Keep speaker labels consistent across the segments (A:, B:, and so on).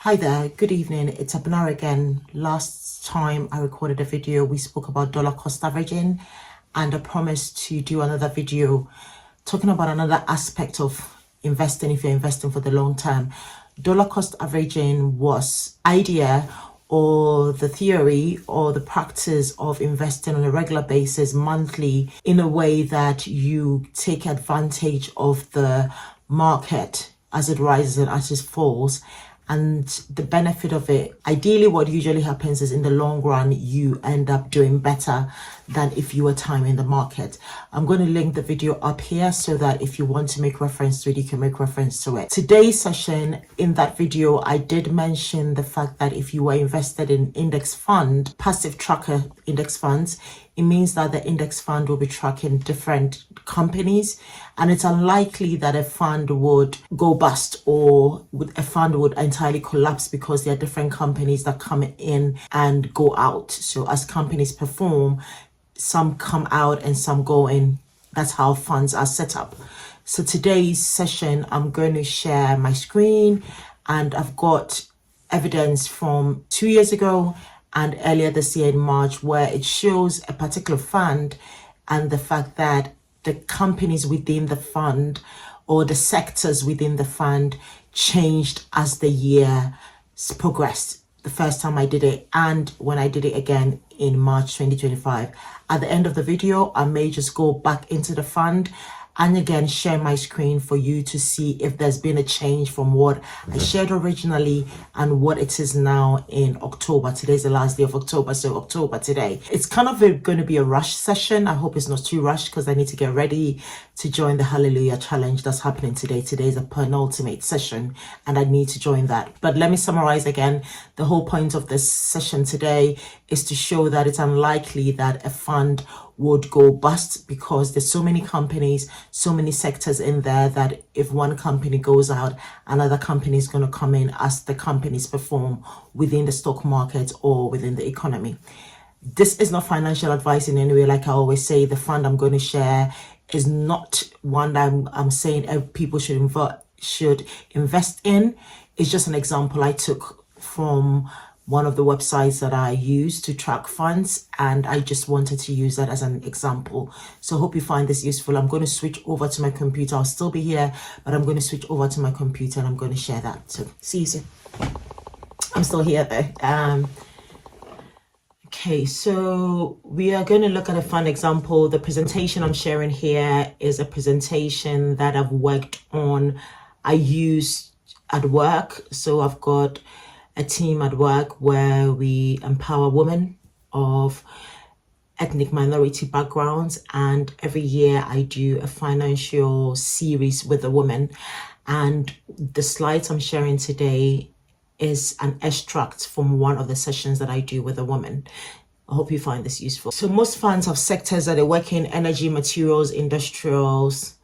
A: Hi there, good evening. It's Abnar again. Last time I recorded a video, we spoke about dollar cost averaging, and I promised to do another video talking about another aspect of investing if you're investing for the long term. Dollar cost averaging was idea or the theory or the practice of investing on a regular basis monthly in a way that you take advantage of the market as it rises and as it falls. And the benefit of it, ideally what usually happens is in the long run, you end up doing better than if you were timing the market. I'm going to link the video up here so that if you want to make reference to it, you can make reference to it. Today's session, in that video, I did mention the fact that if you were invested in index fund, passive tracker index funds, it means that the index fund will be tracking different companies, and it's unlikely that a fund would go bust or a fund would entirely collapse because there are different companies that come in and go out. So as companies perform, some come out and some go in. That's how funds are set up. So today's session, I'm going to share my screen, and I've got evidence from 2 years ago and earlier this year in March, where it shows a particular fund and the fact that the companies within the fund or the sectors within the fund changed as the year progressed. The first time I did it and when I did it again in March 2025. At the end of the video, I may just go back into the fund and again share my screen for you to see if there's been a change from what I shared originally and what it is now in October. Today's the last day of October, so October today. It's kind of going to be a rush session. I hope it's not too rushed because I need to get ready to join the Hallelujah Challenge that's happening today. Today is a penultimate session and I need to join that. But let me summarize again. The whole point of this session today is to show that it's unlikely that a fund would go bust because there's so many companies, so many sectors in there that if one company goes out, another company is going to come in as the companies perform within the stock market or within the economy. This is not financial advice in any way. Like I always say, the fund I'm going to share is not one that I'm saying people should invest in. It's just an example I took from one of the websites that I use to track funds, and I just wanted to use that as an example. So I hope you find this useful. I'm going to switch over to my computer. I'll still be here, but I'm going to switch over to my computer and I'm going to share that. So see you soon. I'm still here though. Okay, so we are going to look at a fun example. The presentation I'm sharing here is a presentation that I've worked on. I use at work. So I've got a team at work where we empower women of ethnic minority backgrounds, and every year I do a financial series with a woman, and the slides I'm sharing today is an extract from one of the sessions that I do with a woman. I hope you find this useful. So most funds have sectors that they work in: energy, materials, industrials,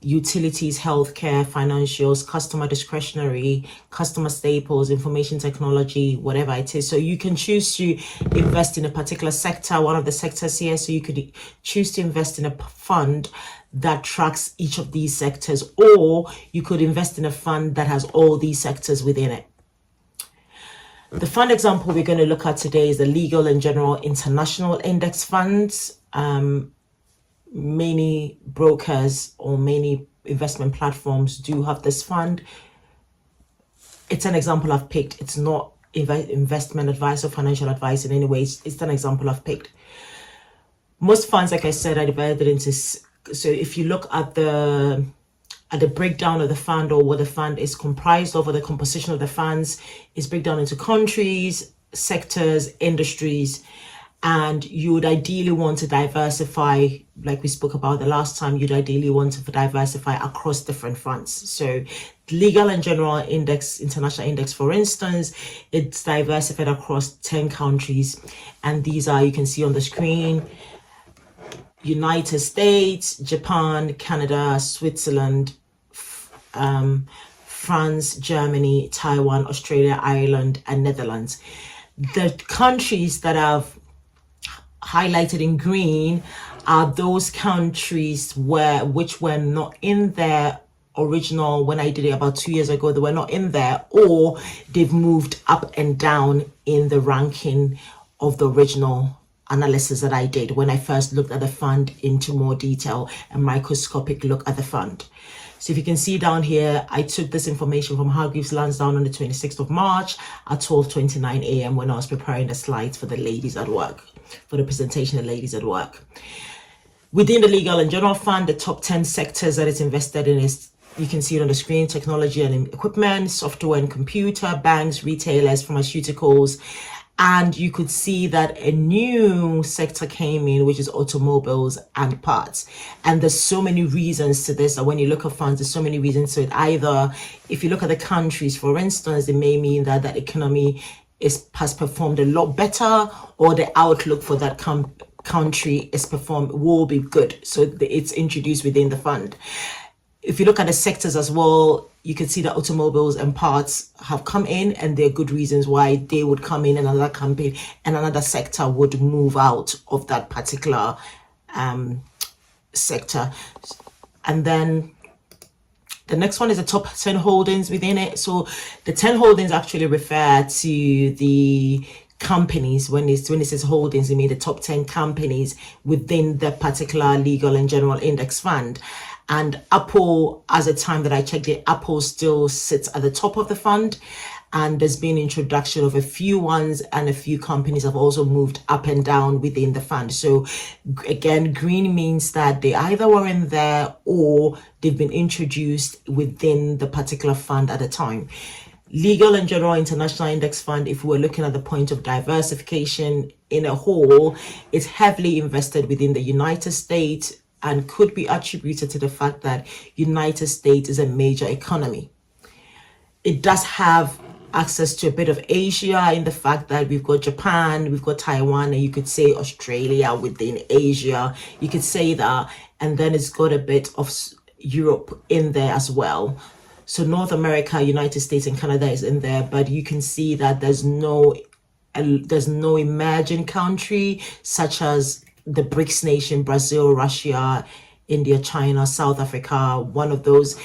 A: utilities, healthcare, financials, customer discretionary, customer staples, information technology, whatever it is. So you can choose to invest in a particular sector, one of the sectors here. So you could choose to invest in a fund that tracks each of these sectors, or you could invest in a fund that has all these sectors within it. The fund example we're going to look at today is the Legal and General International Index Funds. Many brokers or many investment platforms do have this fund. It's an example I've picked. It's not investment advice or financial advice in any way. It's an example I've picked. Most funds, like I said, are divided into, so if you look at the breakdown of the fund or what the fund is comprised of, or the composition of the funds is breakdown into countries, sectors, industries. And you would ideally want to diversify, like we spoke about the last time, you'd ideally want to diversify across different funds. So Legal and General Index, International Index, for instance, it's diversified across 10 countries. And these are, you can see on the screen, United States, Japan, Canada, Switzerland, France, Germany, Taiwan, Australia, Ireland, and Netherlands. The countries that have highlighted in green are those countries which were not in there original, when I did it about 2 years ago, they were not in there, or they've moved up and down in the ranking of the original analysis that I did when I first looked at the fund into more detail, a microscopic look at the fund. So if you can see down here, I took this information from Hargreaves Lansdowne on the 26th of March at 12:29 a.m. when I was preparing the slides for the ladies at work, for the presentation of ladies at work. Within the legal and general fund, the top 10 sectors that it's invested in is, you can see it on the screen: technology and equipment, software and computer, banks, retailers, pharmaceuticals. And you could see that a new sector came in, which is automobiles and parts. And there's so many reasons to this that when you look at funds, there's so many reasons to it. Either if you look at the countries, for instance, it may mean that that economy has performed a lot better, or the outlook for that country will be good. So it's introduced within the fund. If you look at the sectors as well, you can see that automobiles and parts have come in, and there are good reasons why they would come in, and another company and another sector would move out of that particular sector. And then the next one is the top 10 holdings within it. So the 10 holdings actually refer to the companies. When it says holdings, it means the top 10 companies within the particular legal and general index fund. And Apple, as the time that I checked it, Apple still sits at the top of the fund. And there's been introduction of a few ones, and a few companies have also moved up and down within the fund. So again, green means that they either were in there or they've been introduced within the particular fund at the time. Legal and General International Index Fund, if we're looking at the point of diversification in a whole, is heavily invested within the United States, and could be attributed to the fact that United States is a major economy. It does have access to a bit of Asia, in the fact that we've got Japan, we've got Taiwan, and you could say Australia within Asia. You could say that. And then it's got a bit of Europe in there as well. So North America, United States, and Canada is in there, but you can see that there's no emerging country such as the BRICS nation: Brazil, Russia, India, China, South Africa, one of those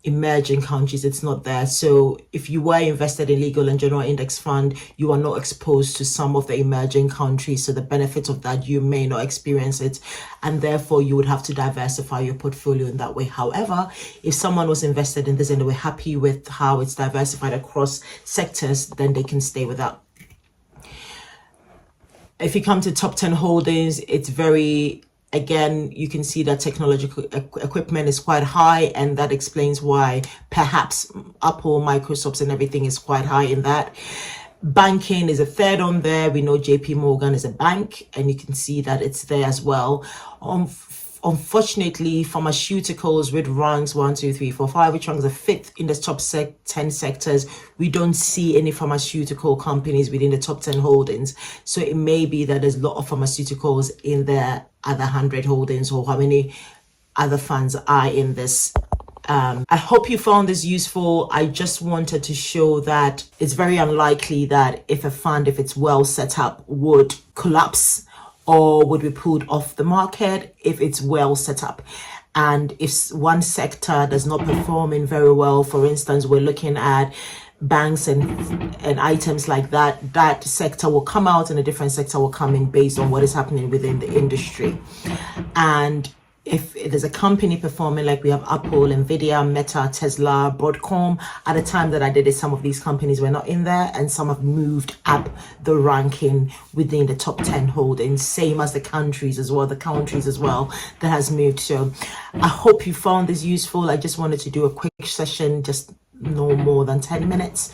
A: emerging countries. It's not there. So if you were invested in legal and general index fund, you are not exposed to some of the emerging countries. So the benefit of that, you may not experience it, and therefore you would have to diversify your portfolio in that way. However, if someone was invested in this and they were happy with how it's diversified across sectors, then they can stay with that. If you come to top 10 holdings, it's very, again, you can see that technological equipment is quite high, and that explains why perhaps Apple, Microsoft, and everything is quite high in that. Banking is a third on there. We know JP Morgan is a bank, and you can see that it's there as well. Unfortunately, pharmaceuticals, with ranks 1, 2, 3, 4, 5, which ranks the fifth in the top 10 sectors, we don't see any pharmaceutical companies within the top 10 holdings. So it may be that there's a lot of pharmaceuticals in their other 100 holdings, or how many other funds are in this. I hope you found this useful. I just wanted to show that it's very unlikely that if a fund, if it's well set up, would collapse or would be pulled off the market if it's well set up. And if one sector does not perform in very well, for instance, we're looking at banks and items like that, that sector will come out and a different sector will come in based on what is happening within the industry. And if there's a company performing, like we have Apple, Nvidia, Meta, Tesla, Broadcom, at the time that I did it, some of these companies were not in there, and some have moved up the ranking within the top 10 holdings, same as the countries as well, that has moved. So I hope you found this useful. I just wanted to do a quick session, just no more than 10 minutes.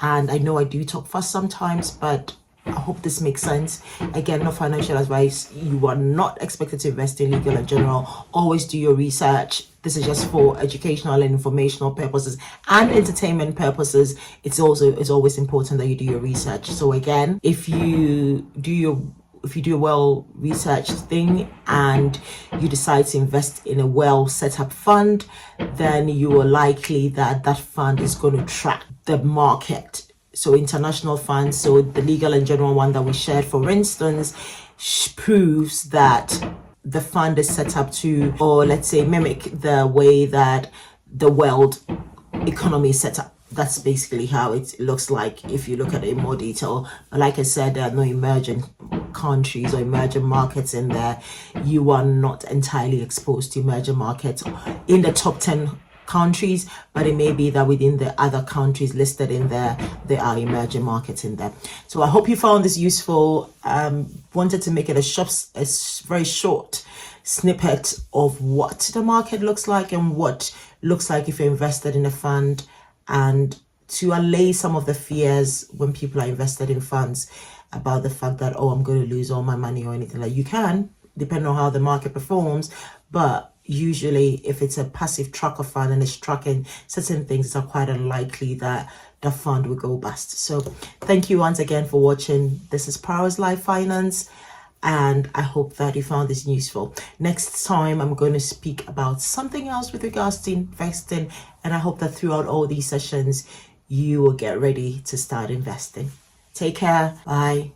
A: And I know I do talk fast sometimes, but I hope this makes sense. Again, no financial advice. You are not expected to invest in legal and general. Always do your research. This is just for educational and informational purposes and entertainment purposes. It's always important that you do your research. So again, if you do a well researched thing and you decide to invest in a well set up fund, then you are likely that that fund is going to track the market. So international funds, so the legal and general one that we shared, for instance, proves that the fund is set up to, or let's say mimic the way that the world economy is set up. That's basically how it looks like if you look at it in more detail. But like I said, there are no emerging countries or emerging markets in there. You are not entirely exposed to emerging markets in the top 10 countries, but it may be that within the other countries listed in there are emerging markets in there. So I hope you found this useful. Wanted to make it a very short snippet of what the market looks like and what looks like if you're invested in a fund, and to allay some of the fears when people are invested in funds about the fact that, oh, I'm going to lose all my money or anything. Like, you can, depending on how the market performs, but usually if it's a passive tracker fund and it's tracking certain things, it's quite unlikely that the fund will go bust. So thank you once again for watching. This is Power's Life Finance, and I hope that you found this useful. Next time I'm going to speak about something else with regards to investing, and I hope that throughout all these sessions you will get ready to start investing. Take care. Bye.